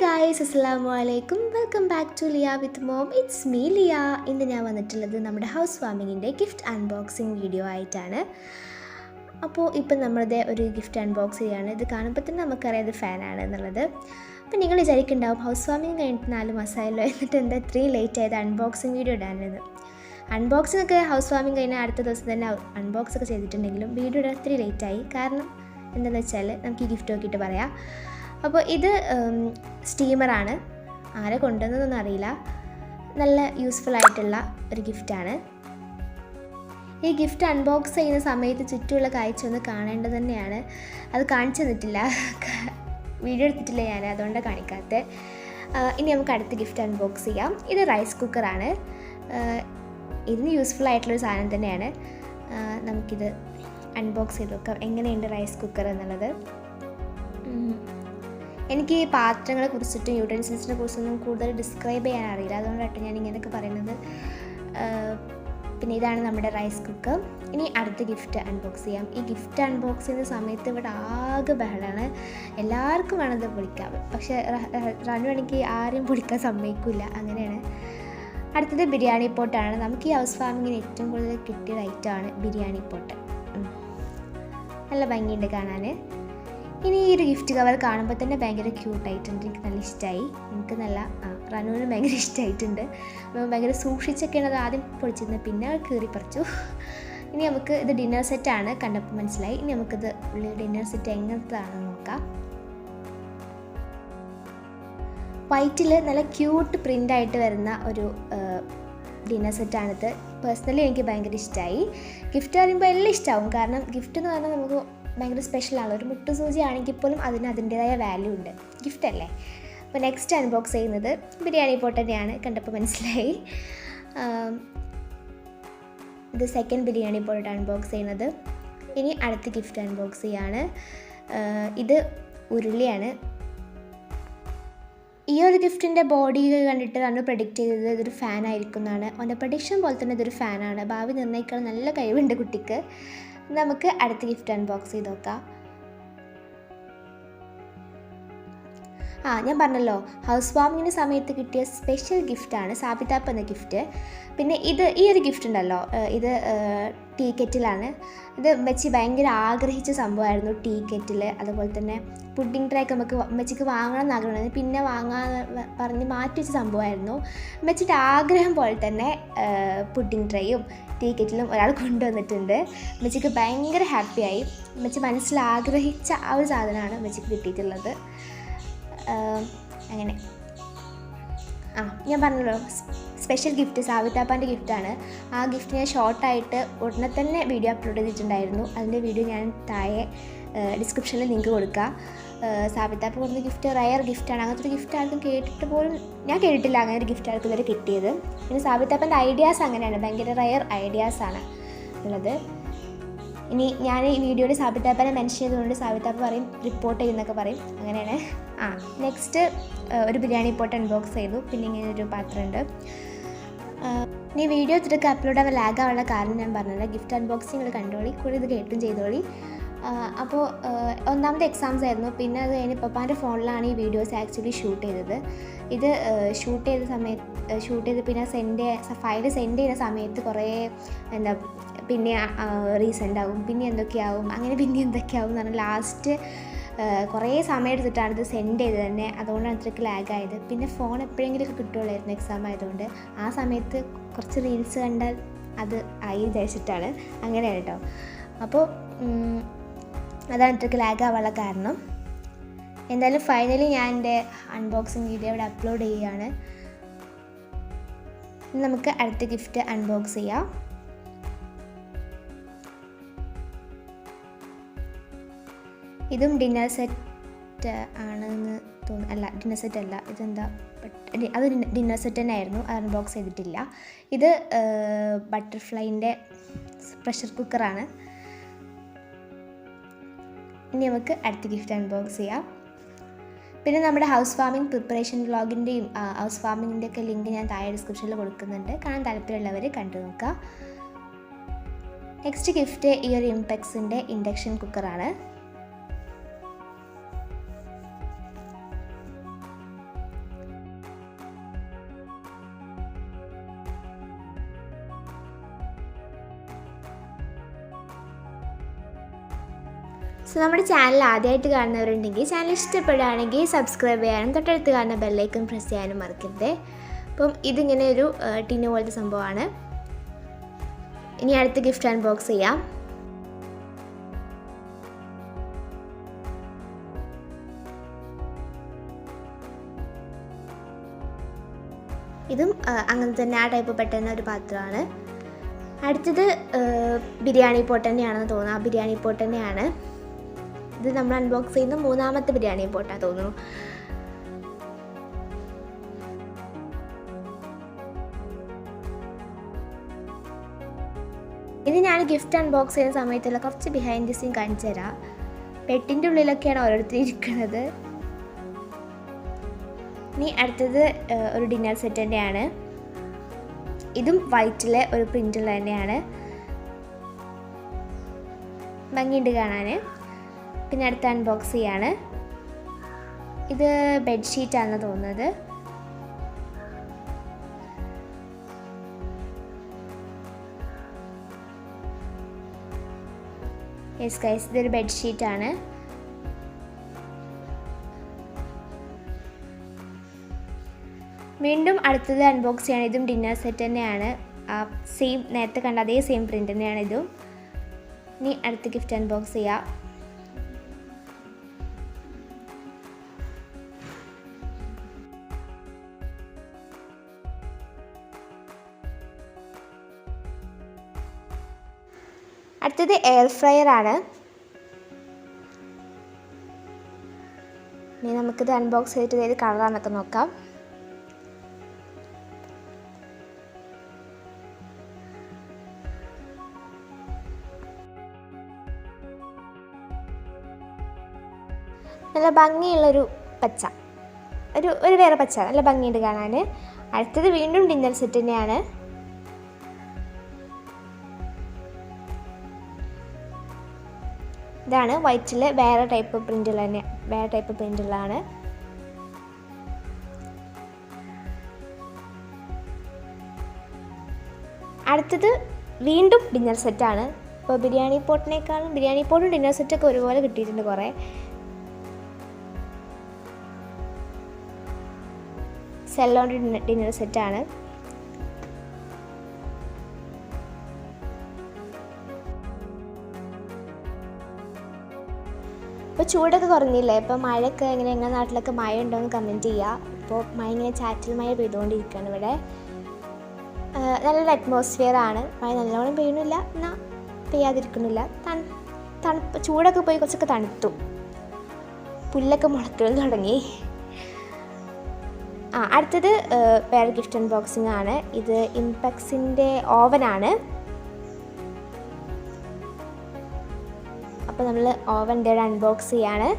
Guys, അസ്സലാമു അലൈക്കും. Welcome back to Liya with mom. It's me Liya. ഇന്ന് ഞാൻ വന്നിട്ടുള്ളത് നമ്മുടെ ഹൗസ് വാമിങ്ങിൻ്റെ ഗിഫ്റ്റ് അൺബോക്സിങ് വീഡിയോ ആയിട്ടാണ്. അപ്പോൾ ഇപ്പം നമ്മളുടെ ഒരു ഗിഫ്റ്റ് അൺബോക്സ് ചെയ്യാണ്. ഇത് കാണുമ്പോൾ തന്നെ നമുക്കറിയാം ഇത് ഫാനാണ് എന്നുള്ളത്. അപ്പോൾ നിങ്ങൾ വിചാരിക്കുന്നുണ്ടാവും ഹൗസ് വാമിങ് കഴിഞ്ഞിട്ട് 4 മാസമായല്ലോ, എന്നിട്ട് എന്താ ഇത്രയും ലേറ്റ് ആയത് അൺബോക്സിങ് വീഡിയോ ഇടാനെന്ന്. അൺബോക്സിംഗ് ഒക്കെ ഹൗസ് വാമിങ് കഴിഞ്ഞാൽ അടുത്ത ദിവസം തന്നെ അൺബോക്സ് ഒക്കെ ചെയ്തിട്ടുണ്ടെങ്കിലും വീഡിയോ ഇടാൻ ഇത്തിരി ലേറ്റായി. കാരണം എന്താണെന്ന് വെച്ചാൽ നമുക്ക് ഈ ഗിഫ്റ്റ് നോക്കിയിട്ട് പറയാം. അപ്പോൾ ഇത് സ്റ്റീമറാണ്. ആരെ കൊണ്ടുവന്നതൊന്നും അറിയില്ല. നല്ല യൂസ്ഫുൾ ആയിട്ടുള്ള ഒരു ഗിഫ്റ്റാണ്. ഈ ഗിഫ്റ്റ് അൺബോക്സ് ചെയ്യുന്ന സമയത്ത് ചുറ്റുമുള്ള കാഴ്ച ഒന്ന് കാണേണ്ടത് തന്നെയാണ്. അത് കാണിച്ചു തന്നിട്ടില്ല, വീഡിയോ എടുത്തിട്ടില്ല ഞാൻ, അതുകൊണ്ടാണ് കാണിക്കാത്തത്. ഇനി നമുക്ക് അടുത്ത ഗിഫ്റ്റ് അൺബോക്സ് ചെയ്യാം. ഇത് റൈസ് കുക്കറാണ്. ഇതിന് യൂസ്ഫുൾ ആയിട്ടുള്ളൊരു സാധനം തന്നെയാണ്. നമുക്കിത് അൺബോക്സ് ചെയ്ത് നോക്കാം എങ്ങനെയുണ്ട് റൈസ് കുക്കർ എന്നുള്ളത്. എനിക്ക് ഈ പാത്രങ്ങളെ കുറിച്ചിട്ടും യൂട്ടൻസിൽസിനെ കുറിച്ചൊന്നും കൂടുതൽ ഡിസ്ക്രൈബ് ചെയ്യാൻ അറിയില്ല, അതുകൊണ്ടാണ് ഞാൻ ഇങ്ങനെയൊക്കെ പറയുന്നത്. പിന്നെ ഇതാണ് നമ്മുടെ റൈസ് കുക്കർ. ഇനി അടുത്ത ഗിഫ്റ്റ് അൺബോക്സ് ചെയ്യാം. ഈ ഗിഫ്റ്റ് അൺബോക്സ് ചെയ്യുന്ന സമയത്ത് ഇവിടെ ആകെ ബഹളമാണ്. എല്ലാവർക്കും വേണത് പൊളിക്കാം, പക്ഷേ റണ്ണു എനിക്ക് ആരെയും പൊളിക്കാൻ സമ്മതിക്കില്ല, അങ്ങനെയാണ്. അടുത്തത് ബിരിയാണി പോട്ടാണ്. നമുക്ക് ഈ ഹൗസ് വാമിങ്ങിന് ഏറ്റവും കൂടുതൽ കിട്ടിയ ഐറ്റമാണ് ബിരിയാണി പോട്ട്. നല്ല ഭംഗിയുണ്ട് കാണാൻ. ഇനി ഈ ഒരു ഗിഫ്റ്റ് കവർ കാണുമ്പോൾ തന്നെ ഭയങ്കര ക്യൂട്ടായിട്ടുണ്ട്. എനിക്ക് നല്ല ഇഷ്ടമായി. എനിക്ക് നല്ല റനുവിന് ഭയങ്കര ഇഷ്ടമായിട്ടുണ്ട്. ഭയങ്കര സൂക്ഷിച്ചൊക്കെയാണ് അത് ആദ്യം പൊളിച്ചിരുന്നത്, പിന്നെ കീറി പറിച്ചു. ഇനി നമുക്ക് ഇത് ഡിന്നർ സെറ്റാണ്, കണ്ടപ്പോൾ മനസ്സിലായി. ഇനി നമുക്കിത് ഉള്ളിൽ ഡിന്നർ സെറ്റ് എങ്ങനത്തതാണെന്ന് നോക്കാം. വൈറ്റിൽ നല്ല ക്യൂട്ട് പ്രിൻ്റായിട്ട് വരുന്ന ഒരു ഡിന്നർ സെറ്റാണിത്. പേഴ്സണലി എനിക്ക് ഭയങ്കര ഇഷ്ടമായി. ഗിഫ്റ്റ് പറയുമ്പോൾ എല്ലാം ഇഷ്ടമാവും, കാരണം ഗിഫ്റ്റ് എന്ന് പറഞ്ഞാൽ നമുക്ക് ഭയങ്കര സ്പെഷ്യലാണ്. ഒരു മുട്ടു സൂചി ആണെങ്കിൽ പോലും അതിന് അതിൻ്റേതായ വാല്യൂ ഉണ്ട്, ഗിഫ്റ്റ് അല്ലേ. അപ്പോൾ നെക്സ്റ്റ് അൺബോക്സ് ചെയ്യുന്നത് ബിരിയാണി പോട്ട് തന്നെയാണ്, കണ്ടപ്പോൾ മനസ്സിലായി. ഇത് സെക്കൻഡ് ബിരിയാണി പോട്ട് അൺബോക്സ് ചെയ്യുന്നത്. ഇനി അടുത്ത ഗിഫ്റ്റ് അൺബോക്സ് ചെയ്യാണ്. ഇത് ഉരുളിയാണ്. ഈ ഒരു ഗിഫ്റ്റിൻ്റെ ബോഡി കണ്ടിട്ട് നമ്മൾ പ്രഡിക്റ്റ് ചെയ്തത് ഇതൊരു ഫാനായിരിക്കും എന്നാണ്. അവൻ്റെ പ്രഡിക്ഷൻ പോലെ തന്നെ ഇതൊരു ഫാനാണ്. ഭാവി നിർണ്ണയിക്കാൻ നല്ല കഴിവുണ്ട് കുട്ടിക്ക്. നമുക്ക് അടുത്ത ഗിഫ്റ്റ് അൺബോക്സ് ചെയ്ത് നോക്കാം. ഞാൻ പറഞ്ഞല്ലോ, ഹൗസ് വാമിങ്ങിന് സമയത്ത് കിട്ടിയ സ്പെഷ്യൽ ഗിഫ്റ്റാണ് സാബിതാപ്പ് എന്ന ഗിഫ്റ്റ്. പിന്നെ ഈ ഒരു ഗിഫ്റ്റ് ഉണ്ടല്ലോ, ഇത് ടീ കെറ്റിലാണ്. ഇത് മെച്ചി ഭയങ്കര ആഗ്രഹിച്ച സംഭവമായിരുന്നു, ടീ കെറ്റിൽ. അതുപോലെ തന്നെ പുഡിംഗ് ട്രേ ഒക്കെ മെച്ചിക്ക് വാങ്ങണം എന്നാഗ്രഹമായിരുന്നു, പിന്നെ വാങ്ങാൻ പറഞ്ഞ് മാറ്റി വെച്ച സംഭവമായിരുന്നു. മെച്ചിൻ്റെ ആഗ്രഹം പോലെ തന്നെ പുഡിംഗ് ട്രേയും ടീ കെറ്റിലും ഒരാൾ കൊണ്ടുവന്നിട്ടുണ്ട്. മെച്ചിക്ക് ഭയങ്കര ഹാപ്പിയായി. മെച്ചി മനസ്സിൽ ആഗ്രഹിച്ച ആ ഒരു സാധനമാണ് മെച്ചിക്ക് കിട്ടിയിട്ടുള്ളത്. അങ്ങനെ ഞാൻ പറഞ്ഞല്ലോ, സ്പെഷ്യൽ ഗിഫ്റ്റ് സാവിതാപ്പാൻ്റെ ഗിഫ്റ്റാണ്. ആ ഗിഫ്റ്റ് ഞാൻ ഷോർട്ടായിട്ട് ഉടനെ തന്നെ വീഡിയോ അപ്ലോഡ് ചെയ്തിട്ടുണ്ടായിരുന്നു. അതിൻ്റെ വീഡിയോ ഞാൻ താഴെ ഡിസ്ക്രിപ്ഷനിൽ ലിങ്ക് കൊടുക്കാം. സാവിതാപ്പ് കൊടുക്കുന്ന ഗിഫ്റ്റ് റയർ ഗിഫ്റ്റാണ്. അങ്ങനത്തെ ഒരു ഗിഫ്റ്റ് ആർക്കും ഞാൻ കേട്ടിട്ടില്ല അങ്ങനെ ഒരു ഗിഫ്റ്റ് ആർക്കും ഇതുവരെ കിട്ടിയത്. പിന്നെ സാവിതാപ്പൻ്റെ ഐഡിയാസ് അങ്ങനെയാണ്, ഭയങ്കര റയർ ഐഡിയാസാണ് ഉള്ളത്. ഇനി ഞാൻ ഈ വീഡിയോയിൽ സാബിതാപ്പനെ മെൻഷൻ ചെയ്തുകൊണ്ട് സാബിതാപ്പ പറയും റിപ്പോർട്ട് ചെയ്യുന്നൊക്കെ പറയും, അങ്ങനെയാണ്. നെക്സ്റ്റ് ഒരു ബിരിയാണി പോട്ട് അൺബോക്സ് ചെയ്തു. പിന്നെ ഇങ്ങനെ ഒരു പാത്രമുണ്ട്. ഇനി വീഡിയോ ഇത്തിരി അപ്ലോഡ് ആവാൻ ലാഗാവാനുള്ള കാരണം ഞാൻ പറഞ്ഞത്. ഗിഫ്റ്റ് അൺബോക്സിങ് കണ്ടോളി, കൂടി ഇത് കേട്ടും ചെയ്തോളി. അപ്പോൾ ഒന്നാമത്തെ എക്സാംസ് ആയിരുന്നു. പിന്നെ അത് കഴിഞ്ഞ് പപ്പാൻ്റെ ഫോണിലാണ് ഈ വീഡിയോസ് ആക്ച്വലി ഷൂട്ട് ചെയ്തത്. ഇത് ഷൂട്ട് ചെയ്ത് പിന്നെ ഫയൽ സെൻഡ് ചെയ്യുന്ന സമയത്ത് കുറേ പിന്നെ റീസെൻ്റ് ആവും, പിന്നെ എന്തൊക്കെയാവും, അങ്ങനെ പിന്നെ എന്തൊക്കെയാവും എന്ന് പറഞ്ഞാൽ ലാസ്റ്റ് കുറേ സമയം എടുത്തിട്ടാണ് ഇത് സെൻഡ് ചെയ്തത് തന്നെ. അതുകൊണ്ടാണ് അത്രയ്ക്ക് ലാഗായത്. പിന്നെ ഫോൺ എപ്പോഴെങ്കിലുമൊക്കെ കിട്ടുകയുള്ളായിരുന്നു എക്സാം ആയതുകൊണ്ട്. ആ സമയത്ത് കുറച്ച് റീൽസ് കണ്ടാൽ അത് ആയി വിചാരിച്ചിട്ടാണ്, അങ്ങനെയാണ് കേട്ടോ. അപ്പോൾ അതാണ് ഇത്രയ്ക്ക് ലാഗാവാനുള്ള കാരണം. എന്തായാലും ഫൈനലി ഞാൻ എൻ്റെ അൺബോക്സിങ് വീഡിയോ ഇവിടെ അപ്ലോഡ് ചെയ്യുകയാണ്. നമുക്ക് അടുത്ത ഗിഫ്റ്റ് അൺബോക്സ് ചെയ്യാം. ഇതും ഡിന്നർ സെറ്റ് ആണെന്ന് തോന്നുന്നു. അല്ല, ഡിന്നർ സെറ്റ് അല്ല. ഇതെന്താ, അത് ഡിന്നർ സെറ്റ് തന്നെ ആയിരുന്നു. അത് അൺബോക്സ് ചെയ്തിട്ടില്ല. ഇത് ബട്ടർഫ്ലൈൻ്റെ പ്രഷർ കുക്കറാണ്. ഇനി നമുക്ക് അടുത്ത ഗിഫ്റ്റ് അൺബോക്സ് ചെയ്യാം. പിന്നെ നമ്മുടെ ഹൗസ് വാമിംഗ് പ്രിപ്പറേഷൻ വ്ളോഗിൻ്റെയും ഹൗസ് വാമിങ്ങിൻ്റെ ഒക്കെ ലിങ്ക് ഞാൻ താഴെ ഡിസ്ക്രിപ്ഷനിൽ കൊടുക്കുന്നുണ്ട്. കാണാൻ താല്പര്യമുള്ളവർ കണ്ടു നോക്കുക. നെക്സ്റ്റ് ഗിഫ്റ്റ് ഈ ഒരു ഇംപെക്സിൻ്റെ ഇൻഡക്ഷൻ കുക്കറാണ്. സോ നമ്മുടെ ചാനൽ ആദ്യമായിട്ട് കാണുന്നവരുണ്ടെങ്കിൽ ചാനൽ ഇഷ്ടപ്പെടുകയാണെങ്കിൽ സബ്സ്ക്രൈബ് ചെയ്യാനും തൊട്ടടുത്ത് കാണുന്ന ബെല്ലൈക്കൺ പ്രസ് ചെയ്യാനും മറക്കരുത്. അപ്പം ഇതിങ്ങനെ ഒരു ടിന്ന് പോലത്തെ സംഭവമാണ്. ഇനി അടുത്ത ഗിഫ്റ്റ് അൺബോക്സ് ചെയ്യാം. ഇതും അങ്ങനെ തന്നെ ആ ടൈപ്പ് പെട്ടെന്ന് ഒരു പാത്രമാണ്. അടുത്തത് ബിരിയാണി പോട്ട് തന്നെയാണെന്ന് തോന്നുന്നു. ആ ബിരിയാണി പോട്ട് തന്നെയാണ്. ഇത് നമ്മൾ അൺബോക്സ് ചെയ്യുന്ന 3ാമത്തെ ബിരിയാണി പോട്ടാണ് തോന്നുന്നു. ഇത് ഞാൻ ഗിഫ്റ്റ് അൺബോക്സ് ചെയ്യുന്ന സമയത്തുള്ള കുറച്ച് ബിഹൈൻഡ് ദി സീൻ കാണിച്ചു തരാം. പെട്ടിൻ്റെ ഉള്ളിലൊക്കെയാണ് ഓരോരുത്തർ ഇരിക്കുന്നത്. ഇനി അടുത്തത് ഒരു ഡിന്നർ സെറ്റ് തന്നെയാണ്. ഇതും വൈറ്റിലെ ഒരു പ്രിൻ്റുള്ള തന്നെയാണ്. ഭംഗിയുണ്ട് കാണാൻ. പിന്നെ അടുത്ത അൺബോക്സ് ചെയ്യാണ്. ഇത് ബെഡ്ഷീറ്റാണെന്ന് തോന്നുന്നത്. യെസ് ഗൈസ്, ഇതൊരു ബെഡ്ഷീറ്റാണ്. വീണ്ടും അടുത്തത് അൺബോക്സ് ചെയ്യണം. ഇതും ഡിന്നർ സെറ്റ് തന്നെയാണ്. സെയിം നേരത്തെ കണ്ട അതേ സെയിം പ്രിൻ്റ് തന്നെയാണ് ഇതും. ഇനി അടുത്ത ഗിഫ്റ്റ് അൺബോക്സ് ചെയ്യാം. അടുത്തത് എയർ ഫ്രയർ ആണ്. ഇനി നമുക്കിത് അൺബോക്സ് ചെയ്തിട്ട് ഏത് കളറാണെന്നൊക്കെ നോക്കാം. നല്ല ഭംഗിയുള്ളൊരു പച്ച, ഒരു വേറെ പച്ച, നല്ല ഭംഗിയുണ്ട് കാണാൻ. അടുത്തത് വീണ്ടും ഡിന്നർ സെറ്റ് തന്നെയാണ്. ഇതാണ് വൈറ്റിൽ വേറെ ടൈപ്പ് പ്രിൻ്റുള്ള തന്നെ, വേറെ ടൈപ്പ് പ്രിൻ്റുള്ളതാണ്. അടുത്തത് വീണ്ടും ഡിന്നർ സെറ്റാണ്. ഇപ്പോൾ ബിരിയാണി പോട്ടിനേക്കാളും ബിരിയാണി പോട്ടും ഡിന്നർ സെറ്റൊക്കെ ഒരുപോലെ കിട്ടിയിട്ടുണ്ട് കുറേ. സെല്ലോൺ ഡിന്നർ സെറ്റാണ്. ഇപ്പോൾ ചൂടൊക്കെ കുറഞ്ഞില്ലേ? ഇപ്പോൾ മഴയൊക്കെ എങ്ങനെ നാട്ടിലൊക്കെ മഴ ഉണ്ടോയെന്ന് കമൻറ്റ് ചെയ്യുക. ഇപ്പോൾ മഴ ഇങ്ങനെ ചാറ്റൽ മഴ പെയ്തുകൊണ്ടിരിക്കുകയാണ് ഇവിടെ. നല്ലൊരു അറ്റ്മോസ്ഫിയർ ആണ്. മഴ നല്ലോണം പെയ്യുന്നില്ല, എന്നാൽ പെയ്യാതിരിക്കുന്നില്ല. തണുപ്പ്, ചൂടൊക്കെ പോയി കുറച്ചൊക്കെ തണുത്തു. പുല്ലൊക്കെ മുളയ്ക്കാൻ തുടങ്ങി. അടുത്തത് വേറെ ഗിഫ്റ്റ് അൺബോക്സിംഗ് ആണ്. ഇത് ഇംപെക്സിൻ്റെ ഓവനാണ്. അപ്പോൾ നമ്മൾ ഓവൻ്റെ ഒരു അൺബോക്സ് ചെയ്യാണ്.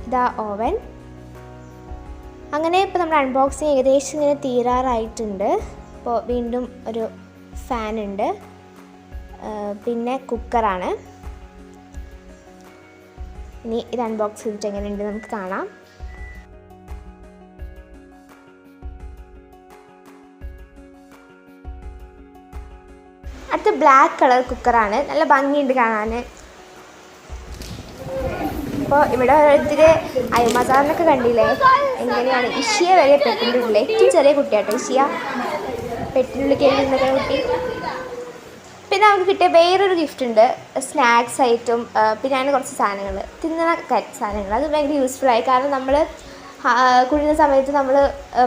ഇതാ ഓവൻ. അങ്ങനെ ഇപ്പോൾ നമ്മുടെ അൺബോക്സിങ് ഏകദേശം ഇങ്ങനെ തീരാറായിട്ടുണ്ട്. ഇപ്പോൾ വീണ്ടും ഒരു ഫാനുണ്ട്, പിന്നെ കുക്കറാണ്. ഇനി ഇത് അൺബോക്സ് ചെയ്തിട്ട് എങ്ങനെയുണ്ട് നമുക്ക് കാണാം. അടുത്ത ബ്ലാക്ക് കളർ കുക്കറാണ്. നല്ല ഭംഗിയുണ്ട് കാണാൻ. ഇപ്പോൾ ഇവിടെ ഓരോരുത്തർ അയൽമസാറിനൊക്കെ കണ്ടില്ലേ എങ്ങനെയാണ്. ഇഷിയ വരെ പെട്ടിൻ്റെ ഉള്ളിൽ, ഏറ്റവും ചെറിയ കുട്ടിയാട്ടോ ഇഷിയ, പെട്ടിനുള്ളിൽ കയറി നിന്നൊക്കെ കുട്ടി. പിന്നെ നമുക്ക് കിട്ടിയ വേറൊരു ഗിഫ്റ്റ് ഉണ്ട്, സ്നാക്സ് ഐറ്റം. പിന്നെ അങ്ങനെ കുറച്ച് സാധനങ്ങൾ, തിന്നുന്ന സാധനങ്ങൾ. അത് ഭയങ്കര യൂസ്ഫുള്ളായി. കാരണം നമ്മൾ കുഴിയുന്ന സമയത്ത് നമ്മൾ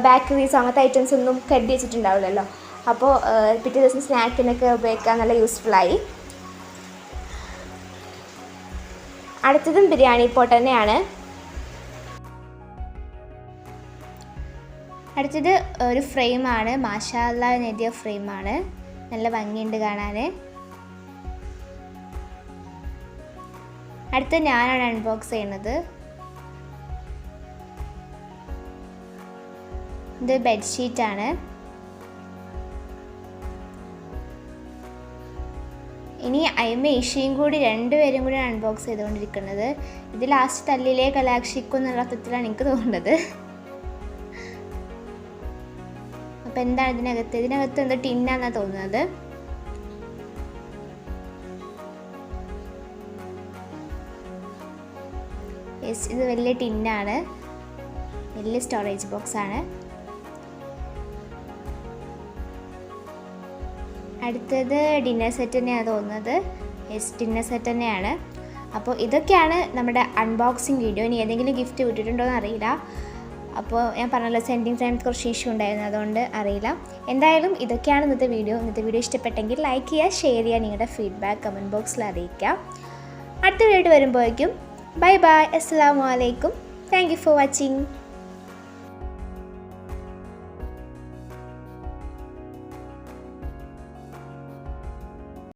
ബേക്കറീസ് അങ്ങനത്തെ ഐറ്റംസ് ഒന്നും കരുതി വെച്ചിട്ടുണ്ടാവില്ലല്ലോ. അപ്പോൾ പിറ്റേ ദിവസം സ്നാക്കിനൊക്കെ ഉപയോഗിക്കാൻ നല്ല യൂസ്ഫുള്ളായി. അടുത്തതും ബിരിയാണി പോട്ട് തന്നെയാണ്. അടുത്തത് ഒരു ഫ്രെയിമാണ്, മാഷാ അല്ലാഹ് എന്നെഴുതിയ ഫ്രെയിമാണ്. നല്ല ഭംഗിയുണ്ട് കാണാൻ. അടുത്ത ഞാനാണ് അൺബോക്സ് ചെയ്യുന്നത്. ഇത് ബെഡ്ഷീറ്റാണ്. ഇനി അയ്മ ഈശയും കൂടി രണ്ടുപേരും കൂടി അൺബോക്സ് ചെയ്തുകൊണ്ടിരിക്കുന്നത്. ഇത് ലാസ്റ്റ് തല്ലിലേ കലാക്ഷിക്കും എന്നുള്ള അർത്ഥത്തിലാണ് എനിക്ക് തോന്നുന്നത്. അപ്പോൾ എന്താണ് ഇതിനകത്ത് എന്തോ ടിന്നാന്നാണ് തോന്നുന്നത്. യെസ്, ഇത് വലിയ ടിന്നാണ്, വലിയ സ്റ്റോറേജ് ബോക്സാണ്. അടുത്തത് ഡിന്നർ സെറ്റ് തന്നെയാണ് തോന്നുന്നത്. യെസ്, ഡിന്നർ സെറ്റ് തന്നെയാണ്. അപ്പോൾ ഇതൊക്കെയാണ് നമ്മുടെ അൺബോക്സിങ് വീഡിയോ. ഇനി ഏതെങ്കിലും ഗിഫ്റ്റ് വിട്ടിട്ടുണ്ടോ എന്ന് അറിയില്ല. അപ്പോൾ ഞാൻ പറഞ്ഞല്ലോ, സെൻഡിങ് ടൈമിൽ കുറച്ച് ഇഷ്യൂ ഉണ്ടായിരുന്നു, അതുകൊണ്ട് അറിയില്ല. എന്തായാലും ഇതൊക്കെയാണ് ഇന്നത്തെ വീഡിയോ. ഇഷ്ടപ്പെട്ടെങ്കിൽ ലൈക്ക് ചെയ്യുക, ഷെയർ ചെയ്യുക, നിങ്ങളുടെ ഫീഡ്ബാക്ക് കമൻറ്റ് ബോക്സിൽ അറിയിക്കുക. അടുത്ത വീഡിയോ വരുമ്പോഴേക്കും ബൈ ബൈ, അസ്സലാമു അലൈക്കും. Thank you for watching.